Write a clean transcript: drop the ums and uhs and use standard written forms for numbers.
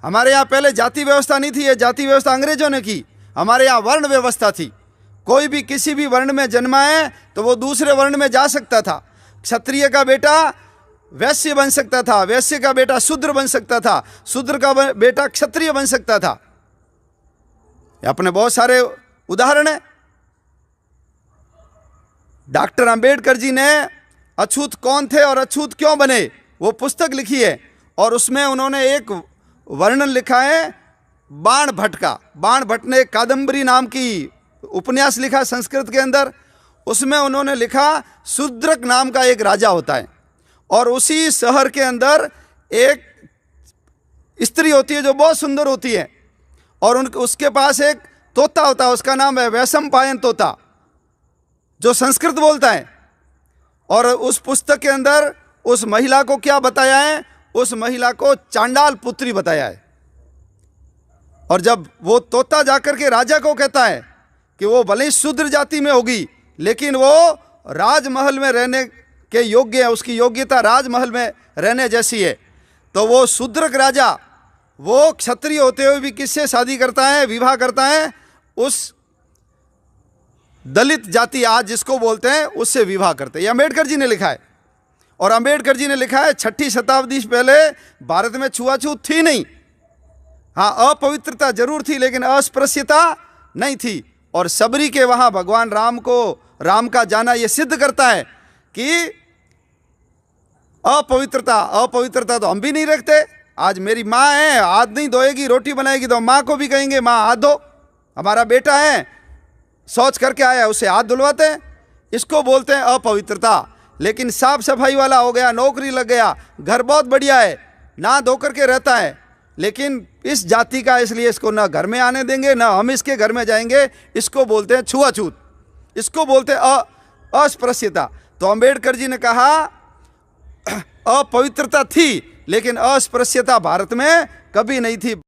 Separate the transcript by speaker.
Speaker 1: हमारे यहाँ पहले जाति व्यवस्था नहीं थी, ये जाति व्यवस्था अंग्रेजों ने की। हमारे यहाँ वर्ण व्यवस्था थी। कोई भी किसी भी वर्ण में जन्माए तो वो दूसरे वर्ण में जा सकता था। क्षत्रिय का बेटा वैश्य बन सकता था, वैश्य का बेटा शूद्र बन सकता था, शूद्र का बेटा क्षत्रिय बन सकता था। अपने बहुत सारे उदाहरण हैं। डॉक्टर अंबेडकर जी ने अछूत कौन थे और अछूत क्यों बने वो पुस्तक लिखी है, और उसमें उन्होंने एक वर्णन लिखा है बाण भट्ट का। बाण भट्ट ने कादम्बरी नाम की उपन्यास लिखा संस्कृत के अंदर। उसमें उन्होंने लिखा शूद्रक नाम का एक राजा होता है, और उसी शहर के अंदर एक स्त्री होती है जो बहुत सुंदर होती है, और उसके पास एक तोता होता है, उसका नाम है वैशंपायन तोता, जो संस्कृत बोलता है। और उस पुस्तक के अंदर उस महिला को क्या बताया है? उस महिला को चांडाल पुत्री बताया है। और जब वो तोता जाकर के राजा को कहता है कि वो भले ही शूद्र जाति में होगी लेकिन वो राजमहल में रहने के योग्य है, उसकी योग्यता राजमहल में रहने जैसी है, तो वो शूद्रक राजा वो क्षत्रिय होते हुए भी किससे शादी करता है, विवाह करता है? उस दलित जाति आज जिसको बोलते हैं उससे विवाह करते हैं। ये अम्बेडकर जी ने लिखा है। और अम्बेडकर जी ने लिखा है 6ठी शताब्दी से पहले भारत में छुआछूत थी नहीं। हाँ, अपवित्रता जरूर थी लेकिन अस्पृश्यता नहीं थी। और सबरी के वहाँ भगवान राम का जाना ये सिद्ध करता है कि अपवित्रता तो हम भी नहीं रखते। आज मेरी माँ है, हाथ नहीं धोएगी, रोटी बनाएगी तो माँ को भी कहेंगे माँ हाथ धो। हमारा बेटा है, शौच करके आया, उसे हाथ धुलवाते हैं। इसको बोलते हैं अपवित्रता। लेकिन साफ सफाई वाला हो गया, नौकरी लग गया, घर बहुत बढ़िया है, ना धो करके रहता है, लेकिन इस जाति का, इसलिए इसको ना घर में आने देंगे ना हम इसके घर में जाएंगे। इसको बोलते हैं छुआछूत, इसको बोलते हैं अस्पृश्यता। तो अंबेडकर जी ने कहा अपवित्रता थी लेकिन अस्पृश्यता भारत में कभी नहीं थी।